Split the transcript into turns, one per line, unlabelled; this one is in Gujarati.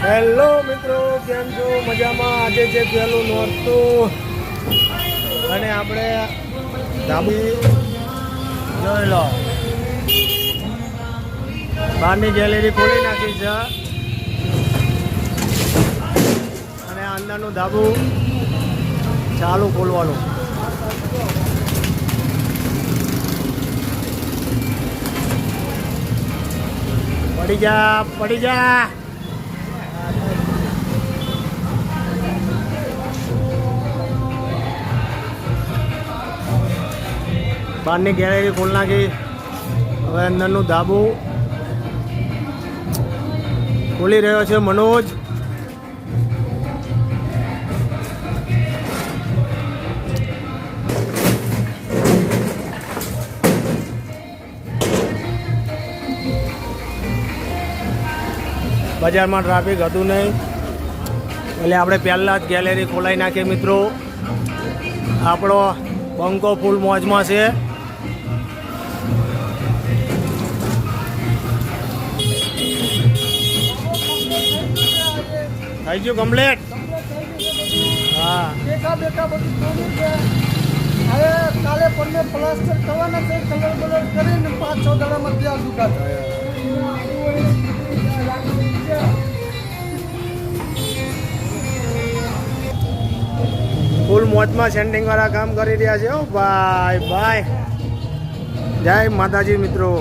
હેલો મિત્રો, કેમ છો? મજામાં? આજે છે પહેલું નોરતું અને આપણે ધાબી જોઈ લો, બહારની ગેલેરી ખોલી નાખી છે અને અંદરનું ધાબુ ચાલુ ખોલવાનું. પડી જા બહારની ગેલેરી ખોલી નાખી. હવે અંદરનું ધાબુ ખોલી રહ્યો છે મનોજ. બજારમાં ટ્રાફિક હતું નહીં એટલે આપણે પહેલાં જ ગેલેરી ખોલાવી નાખીએ મિત્રો. આપણો બંકો ફૂલ મોજમાં છે. થઈ ગયું કમ્પ્લીટ. હા,
હવે કાલે પણને પ્લાસ્ટર કરવાના છે, કલર બલર કરીને 5-6 દાડામાં ત્યાં દુકાન
ફૂલ મોજમાં સેન્ડિંગ વાળા કામ કરી રહ્યા છે. ઓ ભાઈ જય માતાજી મિત્રો.